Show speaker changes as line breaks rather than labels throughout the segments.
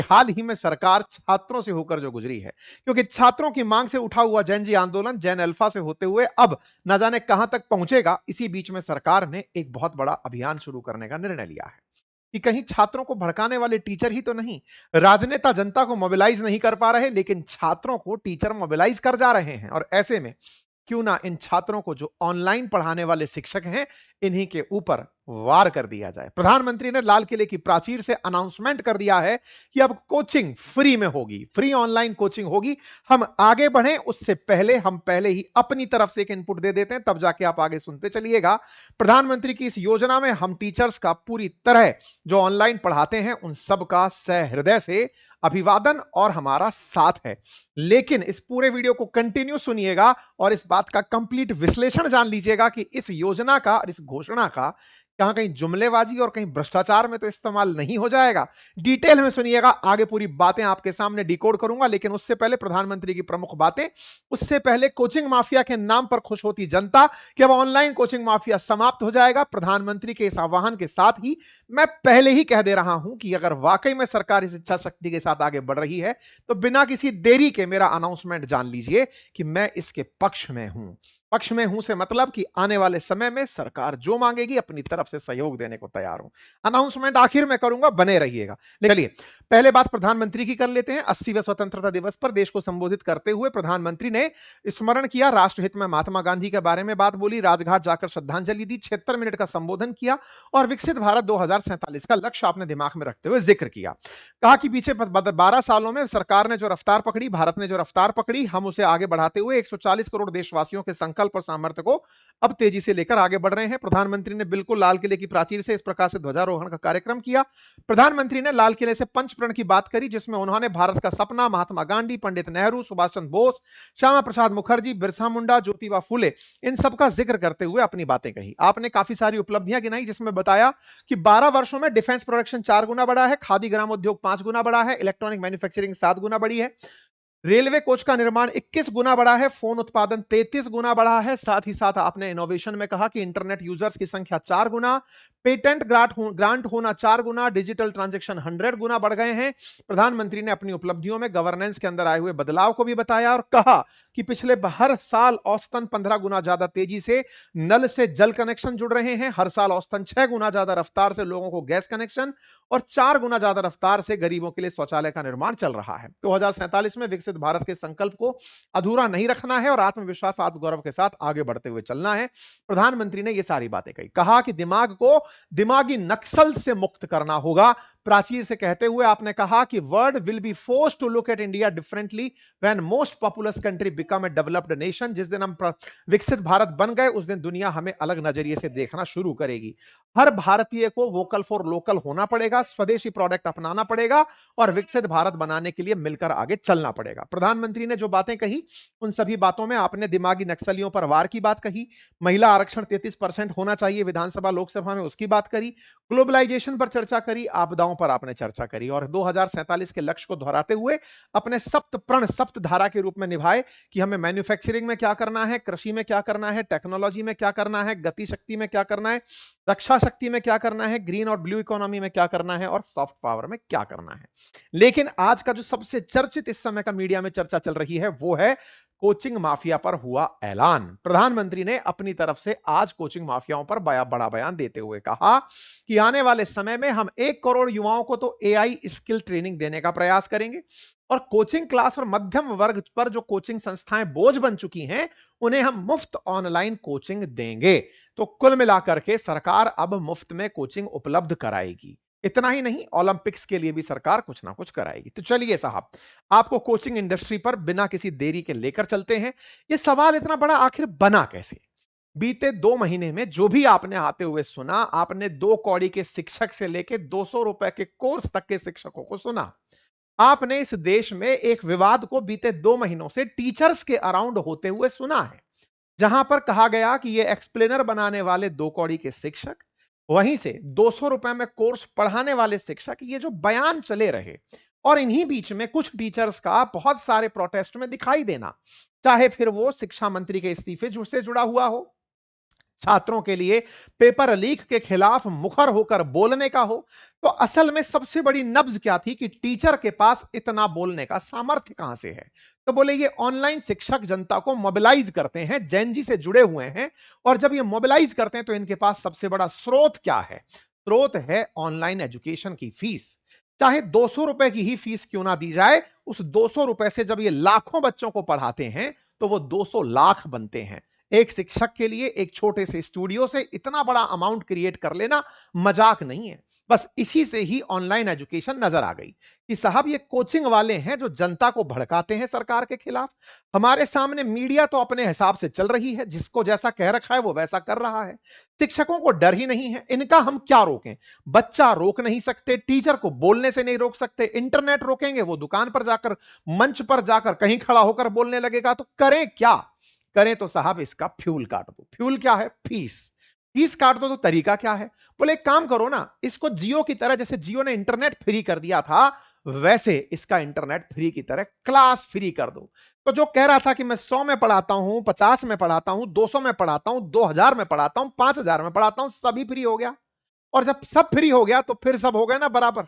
हाल ही में सरकार छात्रों से होकर जो गुजरी है, क्योंकि छात्रों की मांग से उठा हुआ जैन जी आंदोलन जैन अल्फा से होते हुए अब न जाने कहां तक पहुंचेगा। इसी बीच में सरकार ने एक बहुत बड़ा अभियान शुरू करने का निर्णय लिया है कि कहीं छात्रों को भड़काने वाले टीचर ही तो नहीं, राजनेता जनता को मोबिलाइज नहीं कर पा रहे, लेकिन छात्रों को टीचर मोबिलाइज कर जा रहे हैं। और ऐसे में क्यों ना इन छात्रों को जो ऑनलाइन पढ़ाने वाले शिक्षक हैं, इन्हीं के ऊपर वार कर दिया जाए। प्रधानमंत्री ने लाल किले की प्राचीर से अनाउंसमेंट कर दिया है कि अब कोचिंग फ्री में होगी, फ्री ऑनलाइन कोचिंग होगी। हम आगे बढ़े उससे पहले हम पहले ही अपनी तरफ से एक इनपुट दे देते हैं, तब जाके आप आगे सुनते चलिएगा। प्रधानमंत्री की इस योजना में हम टीचर्स का पूरी तरह जो ऑनलाइन पढ़ाते हैं उन सबका सहृदय से अभिवादन और हमारा साथ है। लेकिन इस पूरे वीडियो को कंटिन्यू सुनिएगा और इस बात का कंप्लीट विश्लेषण जान लीजिएगा कि इस योजना का और इस घोषणा का कहां कहीं जुमलेबाजी और कहीं भ्रष्टाचार में तो इस्तेमाल नहीं हो जाएगा। डिटेल में सुनिएगा, आगे पूरी बातें आपके सामने डिकोड करूंगा। लेकिन उससे पहले प्रधानमंत्री की प्रमुख बातें, उससे पहले कोचिंग माफिया के नाम पर खुश होती जनता कि अब ऑनलाइन कोचिंग माफिया समाप्त हो जाएगा। प्रधानमंत्री के इस आह्वान के साथ ही मैं पहले ही कह दे रहा हूं कि अगर वाकई में सरकार इस इच्छा शक्ति के साथ आगे बढ़ रही है तो बिना किसी देरी के मेरा अनाउंसमेंट जान लीजिए कि मैं इसके पक्ष में हूं। पक्ष में हूं से मतलब कि आने वाले समय में सरकार जो मांगेगी अपनी तरफ से सहयोग देने को तैयार हूं। अनाउंसमेंट आखिर में करूंगा, बने रहिएगा। चलिए पहले बात प्रधानमंत्री की कर लेते हैं। 80वें स्वतंत्रता दिवस पर देश को संबोधित करते हुए प्रधानमंत्री ने स्मरण किया, राष्ट्रहित में महात्मा गांधी के बारे में बात बोली, राजघाट जाकर श्रद्धांजलि दी, 76 मिनट का संबोधन किया और विकसित भारत 2047 का लक्ष्य आपने दिमाग में रखते हुए जिक्र किया। कहा कि पीछे 12 सालों में सरकार ने जो रफ्तार पकड़ी, भारत ने जो रफ्तार पकड़ी, हम उसे आगे बढ़ाते हुए 140 करोड़ देशवासियों के संकल्प और सामर्थ्य को अब तेजी से लेकर आगे बढ़ रहे हैं। प्रधानमंत्री ने बिल्कुल लाल किले की प्राचीर से इस प्रकार से ध्वजारोहण का कार्यक्रम किया। प्रधानमंत्री ने लाल किले से पंचप्रण की बात करी, जिसमें उन्होंने भारत का सपना, महात्मा गांधी, पंडित नेहरू, सुभाष चंद्र बोस, श्यामा प्रसाद मुखर्जी, बिरसा मुंडा, ज्योतिबा फूले, इन सब का जिक्र करते हुए अपनी बातें कही। आपने काफी सारी उपलब्धियां गिनाई, जिसमें बताया कि 12 वर्षों में डिफेंस प्रोडक्शन 4 गुना बढ़ा है, खादी ग्राम उद्योग 5 गुना बढ़ा है, इलेक्ट्रॉनिक मैन्युफैक्चरिंग 7 गुना बढ़ी है, रेलवे कोच का निर्माण 21 गुना बढ़ा है, फोन उत्पादन 33 गुना बढ़ा है। साथ ही साथ आपने इनोवेशन में कहा कि इंटरनेट यूजर्स की संख्या 4 गुना, पेटेंट ग्रांट होना 4 गुना, डिजिटल ट्रांजैक्शन 100 गुना बढ़ गए हैं। प्रधानमंत्री ने अपनी उपलब्धियों में गवर्नेंस के अंदर आए हुए बदलाव को भी बताया और कहा कि पिछले हर साल औसतन 15 गुना ज्यादा तेजी से नल से जल कनेक्शन जुड़ रहे हैं, हर साल औसतन 6 गुना ज्यादा रफ्तार से लोगों को गैस कनेक्शन और 4 गुना ज्यादा रफ्तार से गरीबों के लिए शौचालय का निर्माण चल रहा है। 2047 में विकसित भारत के संकल्प को अधूरा नहीं रखना है और आत्मविश्वास, आत्मगौरव के साथ आगे बढ़ते हुए चलना है। प्रधानमंत्री ने यह सारी बातें कही। कहा कि दिमाग को दिमागी नक्सल से मुक्त करना होगा। प्राचीर से कहते हुए आपने कहा कि world will be forced to look at India differently when most populous country become a developed nation. जिस दिन हम विकसित भारत बन गए उस दिन दुनिया हमें अलग नजरिए से देखना शुरू करेगी। हर भारतीय को वोकल फॉर लोकल होना पड़ेगा, स्वदेशी प्रोडक्ट अपनाना पड़ेगा और विकसित भारत बनाने के लिए मिलकर आगे चलना पड़ेगा। प्रधानमंत्री ने जो बातें कही उन सभी बातों में आपने दिमागी नक्सलियों पर वार की बात कही, महिला आरक्षण 33% होना चाहिए विधानसभा लोकसभा में, उसकी बात करी, ग्लोबलाइजेशन पर चर्चा करी, आपदाओं पर आपने चर्चा करी और 2047 के लक्ष्य को दोहराते हुए अपने सप्त प्रण सप्त धारा के रूप में निभाए कि हमें मैन्युफैक्चरिंग में क्या करना है, कृषि में क्या करना है, टेक्नोलॉजी में क्या करना है, गति शक्ति में क्या करना है, रक्षा शक्ति में क्या करना है, ग्रीन और ब्लू इकोनॉमी में क्या करना है और सॉफ्ट पावर में क्या करना है। लेकिन आज का जो सबसे चर्चित इस समय का मीडिया में चर्चा चल रही है वो है कोचिंग माफिया पर हुआ ऐलान। प्रधानमंत्री ने अपनी तरफ से आज कोचिंग माफियाओं पर बड़ा बयान देते हुए कहा कि आने वाले समय में हम 1 करोड़ युवाओं को तो एआई स्किल ट्रेनिंग देने का प्रयास करेंगे और कोचिंग क्लास और मध्यम वर्ग पर जो कोचिंग संस्थाएं बोझ बन चुकी हैं उन्हें हम मुफ्त ऑनलाइन कोचिंग देंगे। तो कुल मिलाकर के सरकार अब मुफ्त में कोचिंग उपलब्ध कराएगी। इतना ही नहीं, ओलंपिक्स के लिए भी सरकार कुछ ना कुछ कराएगी। तो चलिए साहब, आपको कोचिंग इंडस्ट्री पर बिना किसी देरी के लेकर चलते हैं। यह सवाल इतना बड़ा आखिर बना कैसे? बीते 2 महीने में जो भी आपने आते हुए सुना, आपने 2 कौड़ी के शिक्षक से लेकर 200 रुपए के कोर्स तक के शिक्षकों को सुना। आपने इस देश में एक विवाद को बीते 2 महीनों से टीचर्स के अराउंड होते हुए सुना है, जहां पर कहा गया कि ये एक्सप्लेनर बनाने वाले 2 कौड़ी के शिक्षक, वहीं से 200 रुपए में कोर्स पढ़ाने वाले शिक्षक, ये जो बयान चले रहे और इन्हीं बीच में कुछ टीचर्स का बहुत सारे प्रोटेस्ट में दिखाई देना, चाहे फिर वो शिक्षा मंत्री के इस्तीफे से जुड़ा हुआ हो, छात्रों के लिए पेपर लीक के खिलाफ मुखर होकर बोलने का हो, तो असल में सबसे बड़ी नब्ज क्या थी कि टीचर के पास इतना बोलने का सामर्थ्य कहां से है। तो बोले ये ऑनलाइन शिक्षक जनता को मोबिलाइज करते हैं, जैन जी से जुड़े हुए हैं, और जब ये मोबिलाइज करते हैं तो इनके पास सबसे बड़ा स्रोत क्या है? स्रोत है ऑनलाइन एजुकेशन की फीस। चाहे 200 रुपए की ही फीस क्यों ना दी जाए, उस 200 रुपए से जब ये लाखों बच्चों को पढ़ाते हैं तो वो 200 लाख बनते हैं। एक शिक्षक के लिए एक छोटे से स्टूडियो से इतना बड़ा अमाउंट क्रिएट कर लेना मजाक नहीं है। बस इसी से ही ऑनलाइन एजुकेशन नजर आ गई कि साहब ये कोचिंग वाले हैं जो जनता को भड़काते हैं सरकार के खिलाफ। हमारे सामने मीडिया तो अपने हिसाब से चल रही है, जिसको जैसा कह रखा है वो वैसा कर रहा है। शिक्षकों को डर ही नहीं है, इनका हम क्या रोकें? बच्चा रोक नहीं सकते, टीचर को बोलने से नहीं रोक सकते, इंटरनेट रोकेंगे वो दुकान पर जाकर, मंच पर जाकर कहीं खड़ा होकर बोलने लगेगा, तो करें क्या? करें तो साहब इसका फ्यूल काट दो। फ्यूल क्या है? फीस। फीस काट दो तो तरीका क्या है? बोले एक काम करो ना, इसको जियो की तरह, जैसे जियो ने इंटरनेट फ्री कर दिया था, वैसे इसका इंटरनेट फ्री की तरह क्लास फ्री कर दो। तो जो कह रहा था कि मैं 100 में पढ़ाता हूं, 50 में पढ़ाता हूं, 200 में पढ़ाता हूं, 2000 में पढ़ाता हूं, 5000 में पढ़ाता हूं, सभी फ्री हो गया। और जब सब फ्री हो गया तो फिर सब हो गए ना बराबर।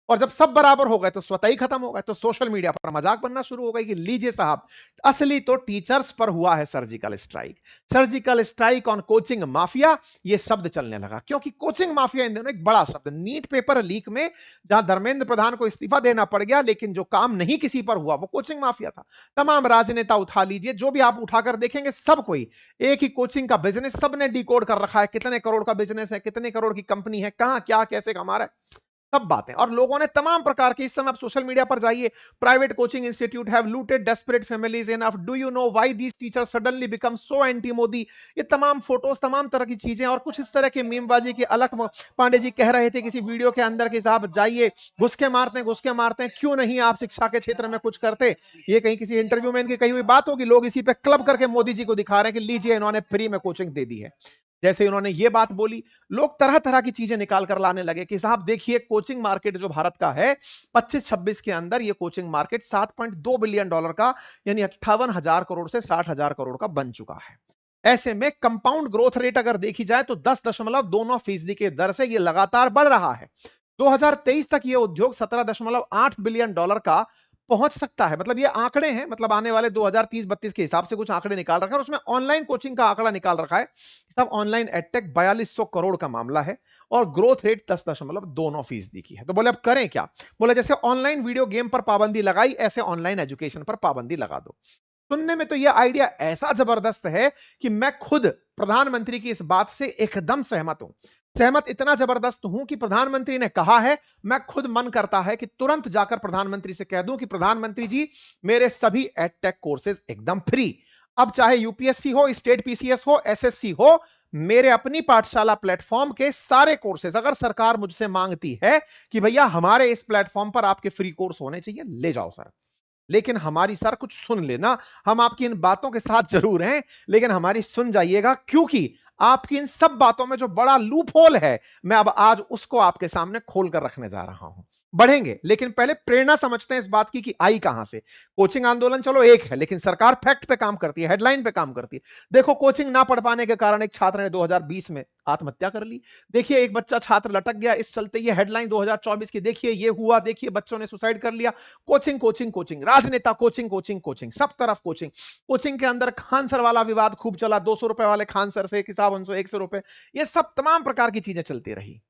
और जब सब बराबर हो गए तो स्वतः ही खत्म हो गए। तो सोशल मीडिया पर मजाक बनना शुरू हो गई कि लीजिए साहब, असली तो टीचर्स पर हुआ है surgical strike. Surgical strike on coaching mafia, ये शब्द चलने लगा क्योंकि कोचिंग माफिया इन दिनों एक बड़ा शब्द। नीट पेपर लीक में जहां धर्मेंद्र प्रधान को इस्तीफा देना पड़ गया, लेकिन जो काम नहीं किसी पर हुआ वो कोचिंग माफिया था। तमाम राजनेता उठा लीजिए, जो भी आप उठाकर देखेंगे, सब कोई एक ही कोचिंग का बिजनेस, सबने डिकोड कर रखा है, कितने करोड़ का बिजनेस है, कितने करोड़ की कंपनी है, कहां क्या कैसे कमा रहा है, सब बातें। और लोगों ने तमाम प्रकार के, इस समय आप सोशल मीडिया पर जाइए, private coaching institute have looted desperate families enough, do you know why these teachers suddenly become so anti Modi. ये तमाम फोटोज, तमाम तरह की चीजें, और कुछ इस तरह के मीमबाजी की। अलग पांडे जी कह रहे थे किसी वीडियो के अंदर कि साहब जाइए, घुसके मारते हैं, क्यों नहीं आप शिक्षा के क्षेत्र में कुछ करते। ये कहीं किसी इंटरव्यू में इनकी कही हुई बात होगी, लोग इसी पे क्लब करके मोदी जी को दिखा रहे हैं कि लीजिए इन्होंने फ्री में कोचिंग दे दी है। जैसे उन्होंने ये बात बोली, लोग तरह तरह की चीजें निकाल कर लाने लगे कि साहब देखिए कोचिंग मार्केट जो भारत का है, 25-26 के अंदर ये कोचिंग मार्केट $7.2 बिलियन का, यानी 58,000 करोड़ से 60,000 करोड़ का बन चुका है। ऐसे में कंपाउंड ग्रोथ रेट अगर देखी जाए तो 10.2% के दर से ये लगातार बढ़ रहा है। 2023 तक ये उद्योग $17.8 बिलियन का पहुंच सकता है। मतलब ये आंकड़े हैं, मतलब आने वाले 2030-32 के हिसाब से कुछ आंकड़े निकाल रखा है, और उसमें ऑनलाइन कोचिंग का आंकड़ा निकाल रखा है। सब ऑनलाइन एडटेक 4200 करोड़ का मामला है, और ग्रोथ रेट 10.2% की है। तो बोले अब करें क्या? बोले जैसे ऑनलाइन वीडियो गेम पर पाबंदी लगाई, ऐसे ऑनलाइन एजुकेशन पर पाबंदी लगा दो। सुनने में तो यह आइडिया ऐसा जबरदस्त है कि मैं खुद प्रधानमंत्री की इस बात से एकदम सहमत हूं। सहमत इतना जबरदस्त हूं कि प्रधानमंत्री ने कहा है, मैं खुद मन करता है कि तुरंत जाकर प्रधानमंत्री से कह दूं कि प्रधानमंत्री जी, मेरे सभी एडटेक कोर्सेज एकदम फ्री। अब चाहे यूपीएससी हो, स्टेट पीसीएस हो, एसएससी हो, मेरे अपनी पाठशाला प्लेटफॉर्म के सारे कोर्सेज, अगर सरकार मुझसे मांगती है कि भैया हमारे इस प्लेटफॉर्म पर आपके फ्री कोर्स होने चाहिए, ले जाओ सर। लेकिन हमारी सर कुछ सुन लेना, हम आपकी इन बातों के साथ जरूर हैं, लेकिन हमारी सुन जाइएगा, क्योंकि आपकी इन सब बातों में जो बड़ा लूप होल है, मैं अब आज उसको आपके सामने खोल कर रखने जा रहा हूं। बढ़ेंगे, लेकिन पहले प्रेरणा समझते हैं इस बात की कि आई कहां से। कोचिंग आंदोलन चलो एक है, लेकिन सरकार फैक्ट पे काम करती है, हेडलाइन पे काम करती है। देखो, कोचिंग ना पढ़ पाने के कारण एक छात्र ने 2020 में आत्महत्या कर ली। देखिए, एक बच्चा छात्र लटक गया, इस चलते ये हेडलाइन 2024 की, देखिए ये हुआ, देखिए बच्चों ने सुसाइड कर लिया। कोचिंग कोचिंग कोचिंग, राजनेता कोचिंग कोचिंग कोचिंग, सब तरफ कोचिंग। कोचिंग के अंदर खान सर वाला विवाद खूब चला, 200 रुपए वाले खान सर से किताब 100 रुपए, ये सब तमाम प्रकार की चीजें चलती रही।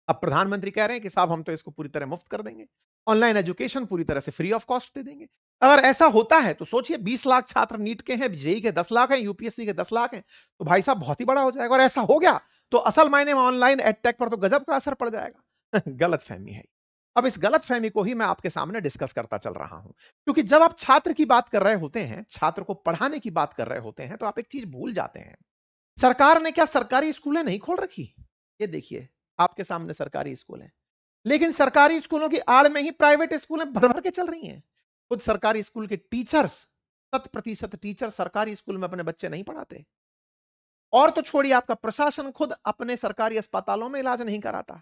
अब प्रधानमंत्री कह रहे हैं कि साहब हम तो इसको पूरी तरह मुफ्त कर देंगे, ऑनलाइन एजुकेशन पूरी तरह से फ्री ऑफ कॉस्ट दे देंगे। अगर ऐसा होता है तो सोचिए, 20 लाख छात्र नीट के हैं, जेई के 10 लाख हैं, यूपीएससी के 10 लाख हैं, तो भाई साहब बहुत ही बड़ा हो जाएगा। और ऐसा हो गया तो असल मायने में ऑनलाइन एडटेक पर तो गजब का असर पड़ जाएगा। गलत फहमी है। अब इस गलत फहमी को ही मैं आपके सामने डिस्कस करता चल रहा हूं, क्योंकि जब आप छात्र की बात कर रहे होते हैं, छात्र को पढ़ाने की बात कर रहे होते हैं, तो आप एक चीज भूल जाते हैं। सरकार ने क्या सरकारी स्कूलें नहीं खोल रखी? ये देखिए, आपके सामने सरकारी स्कूल हैं, लेकिन सरकारी स्कूलों की आड़ में ही प्राइवेट स्कूलें भर भर के चल रही हैं। खुद सरकारी स्कूल के टीचर्स, 100% टीचर सरकारी स्कूल में अपने बच्चे नहीं पढ़ाते। और तो छोड़िए, आपका प्रशासन खुद अपने सरकारी अस्पतालों में इलाज नहीं कराता।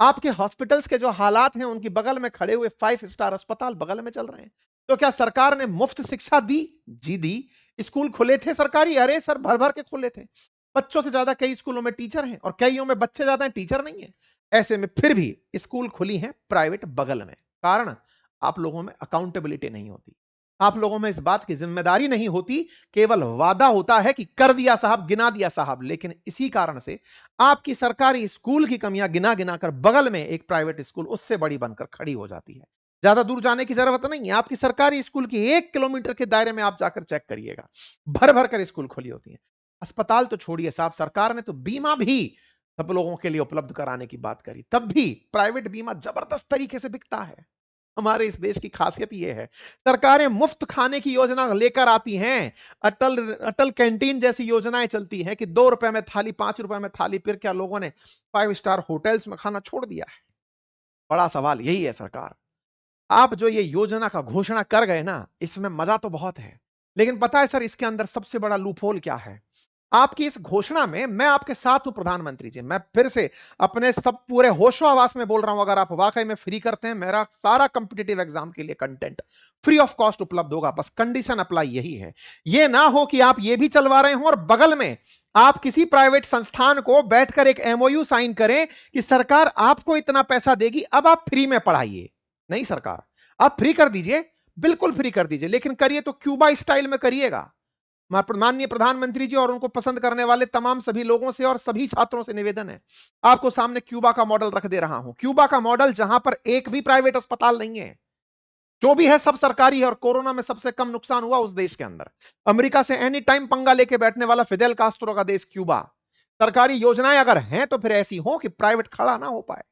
आपके हॉस्पिटल्स के जो हालात हैं, उनकी बगल में खड़े हुए 5 स्टार अस्पताल बगल में चल रहे हैं। तो क्या सरकार ने मुफ्त शिक्षा दी? जी दी। स्कूल खुले थे सरकारी? अरे सर, भर भर के खुले थे। बच्चों से ज्यादा कई स्कूलों में टीचर हैं और कईयों में बच्चे ज्यादा हैं, टीचर नहीं है। ऐसे में फिर भी स्कूल खुली हैं प्राइवेट बगल में। कारण, आप लोगों में अकाउंटेबिलिटी नहीं होती, आप लोगों में इस बात की जिम्मेदारी नहीं होती। केवल वादा होता है कि कर दिया साहब, गिना दिया साहब। लेकिन इसी कारण से आपकी सरकारी स्कूल की कमियां गिना गिना कर बगल में एक प्राइवेट स्कूल उससे बड़ी बनकर खड़ी हो जाती है। ज्यादा दूर जाने की जरूरत नहीं है, आपकी सरकारी स्कूल की 1 किलोमीटर के दायरे में आप जाकर चेक करिएगा, भर भर कर स्कूल खुली होती है। अस्पताल तो छोड़िए साहब, सरकार ने तो बीमा भी सब लोगों के लिए उपलब्ध कराने की बात करी, तब भी प्राइवेट बीमा जबरदस्त तरीके से बिकता है। हमारे इस देश की खासियत यह है, सरकारें मुफ्त खाने की योजना लेकर आती हैं। अटल अटल कैंटीन जैसी योजनाएं चलती हैं कि 2 रुपए में थाली, 5 रुपए में थाली। फिर क्या लोगों ने 5 स्टार होटल्स में खाना छोड़ दिया है? बड़ा सवाल यही है सरकार। आप जो ये योजना का घोषणा कर गए ना, इसमें मजा तो बहुत है, लेकिन पता है सर इसके अंदर सबसे बड़ा लूपहोल क्या है? आपकी इस घोषणा में मैं आपके साथ हूं प्रधानमंत्री जी, मैं फिर से अपने सब पूरे होशो आवास में बोल रहा हूं, अगर आप वाकई में फ्री करते हैं, मेरा सारा कॉम्पिटिटिव एग्जाम के लिए कंटेंट फ्री ऑफ कॉस्ट उपलब्ध होगा। बस कंडीशन अप्लाई यही है, ये ना हो कि आप ये भी चलवा रहे हो और बगल में आप किसी प्राइवेट संस्थान को बैठकर एक एमओयू साइन करें कि सरकार आपको इतना पैसा देगी, अब आप फ्री में पढ़ाइए। नहीं सरकार, आप फ्री कर दीजिए, बिल्कुल फ्री कर दीजिए, लेकिन करिए तो क्यूबा स्टाइल में करिएगा। माननीय प्रधानमंत्री जी और उनको पसंद करने वाले तमाम सभी लोगों से और सभी छात्रों से निवेदन है, आपको सामने क्यूबा का मॉडल रख दे रहा हूं। क्यूबा का मॉडल जहां पर एक भी प्राइवेट अस्पताल नहीं है, जो भी है सब सरकारी है, और कोरोना में सबसे कम नुकसान हुआ उस देश के अंदर। अमेरिका से एनी टाइम पंगा लेके बैठने वाला फिदेल कास्त्रो का देश क्यूबा। सरकारी योजनाएं अगर हैं तो फिर ऐसी हो कि प्राइवेट खड़ा ना हो पाए।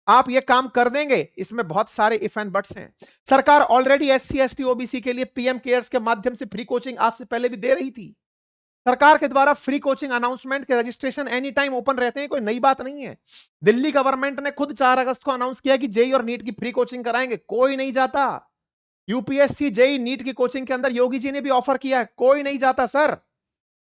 आप ये काम कर देंगे, इसमें बहुत सारे इफ एंड बट्स हैं। सरकार ऑलरेडी एससी एसटी ओबीसी के लिए पीएम केयर्स के माध्यम से फ्री कोचिंग आज से पहले भी दे रही थी। सरकार के द्वारा फ्री कोचिंग अनाउंसमेंट के रजिस्ट्रेशन एनी टाइम ओपन रहते हैं, कोई नई बात नहीं है। दिल्ली गवर्नमेंट ने खुद 4 अगस्त को अनाउंस किया कि जेई और नीट की फ्री कोचिंग कराएंगे, कोई नहीं जाता। यूपीएससी जेई नीट की कोचिंग के अंदर योगी जी ने भी ऑफर किया है, कोई नहीं जाता सर।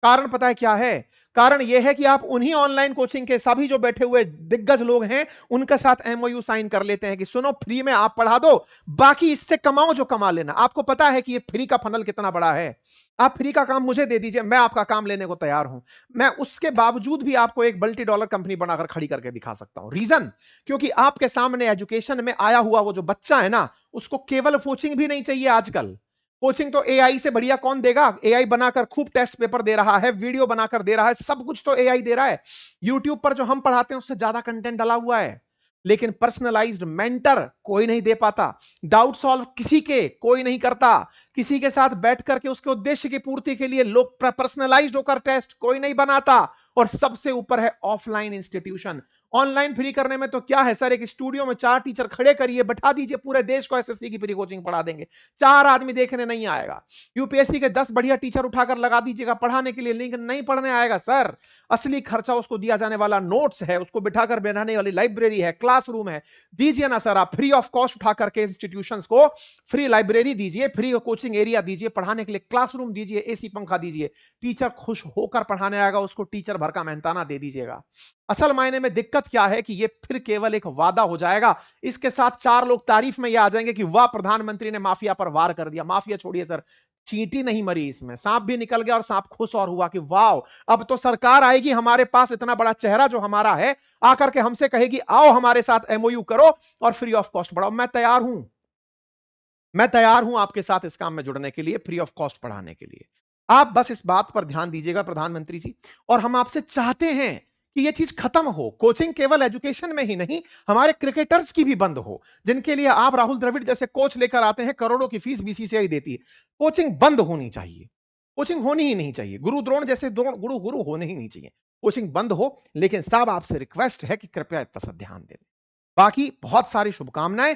कारण पता है क्या है? कारण यह है कि आप उन्हीं ऑनलाइन कोचिंग के सभी जो बैठे हुए दिग्गज लोग हैं उनके साथ एमओयू साइन कर लेते हैं कि सुनो फ्री में आप पढ़ा दो, बाकी इससे कमाओ जो कमा लेना। आपको पता है कि ये फ्री का फनल कितना बड़ा है। आप फ्री का काम मुझे दे दीजिए, मैं आपका काम लेने को तैयार हूं। मैं उसके बावजूद भी आपको एक मल्टी डॉलर कंपनी बनाकर खड़ी करके दिखा सकता हूं। रीजन, क्योंकि आपके सामने एजुकेशन में आया हुआ वो जो बच्चा है ना, उसको केवल कोचिंग भी नहीं चाहिए आजकल। कोचिंग तो एआई से बढ़िया कौन देगा? एआई बनाकर खूब टेस्ट पेपर दे रहा है, वीडियो बनाकर दे रहा है, सब कुछ तो एआई दे रहा है। यूट्यूब पर जो हम पढ़ाते हैं उससे ज्यादा कंटेंट डाला हुआ है, लेकिन पर्सनलाइज्ड मेंटर कोई नहीं दे पाता। डाउट सॉल्व किसी के कोई नहीं करता। किसी के साथ बैठ करके उसके उद्देश्य की पूर्ति के लिए लोग पर्सनलाइज्ड होकर टेस्ट कोई नहीं बनाता। और सबसे ऊपर है ऑफलाइन इंस्टीट्यूशन। ऑनलाइन फ्री करने में तो क्या है सर, एक स्टूडियो में 4 टीचर खड़े करिए, बैठा दीजिए, पूरे देश को एसएससी की फ्री कोचिंग पढ़ा देंगे। 4 आदमी देखने नहीं आएगा। यूपीएससी के 10 बढ़िया टीचर उठाकर लगा दीजिएगा पढ़ाने के लिए, लेकिन नहीं पढ़ने आएगा सर। असली खर्चा उसको दिया जाने वाला नोट्स है, उसको बिठाकर बैठाने वाली लाइब्रेरी है, क्लासरूम है। दीजिए ना सर, आप फ्री ऑफ कॉस्ट उठा करके इंस्टीट्यूशंस को फ्री लाइब्रेरी दीजिए, फ्री कोचिंग एरिया दीजिए, पढ़ाने के लिए क्लासरूम दीजिए, एसी पंखा दीजिए। टीचर खुश होकर पढ़ाने आएगा, उसको टीचर भर का मेहनताना दे दीजिएगा। असल मायने में दिक्कत क्या है कि ये फिर केवल एक वादा हो जाएगा। इसके साथ 4 लोग तारीफ में ये आ जाएंगे कि वाह प्रधानमंत्री ने माफिया पर वार कर दिया। माफिया छोड़िए सर, चींटी नहीं मरी इसमें, सांप भी निकल गया और सांप खुश और हुआ कि वाह, अब तो सरकार आएगी हमारे पास, इतना बड़ा चेहरा जो हमारा है आकर के हमसे कहेगी आओ हमारे साथ एमओयू करो और फ्री ऑफ कॉस्ट पढ़ाओ। मैं तैयार हूं, मैं तैयार हूं आपके साथ इस काम में जुड़ने के लिए, फ्री ऑफ कॉस्ट पढ़ाने के लिए। आप बस इस बात पर ध्यान दीजिएगा प्रधानमंत्री जी, और हम आपसे चाहते हैं कि यह चीज खत्म हो। कोचिंग केवल एजुकेशन में ही नहीं, हमारे क्रिकेटर्स की भी बंद हो, जिनके लिए आप राहुल द्रविड़ जैसे कोच लेकर आते हैं, करोड़ों की फीस बीसीसीआई देती है। कोचिंग बंद होनी चाहिए, कोचिंग होनी ही नहीं चाहिए। गुरु द्रोण जैसे गुरु गुरु होने ही नहीं चाहिए। कोचिंग बंद हो, लेकिन साहब आपसे रिक्वेस्ट है कि कृपया इतना सा ध्यान दें। बाकी बहुत सारी शुभकामनाएं।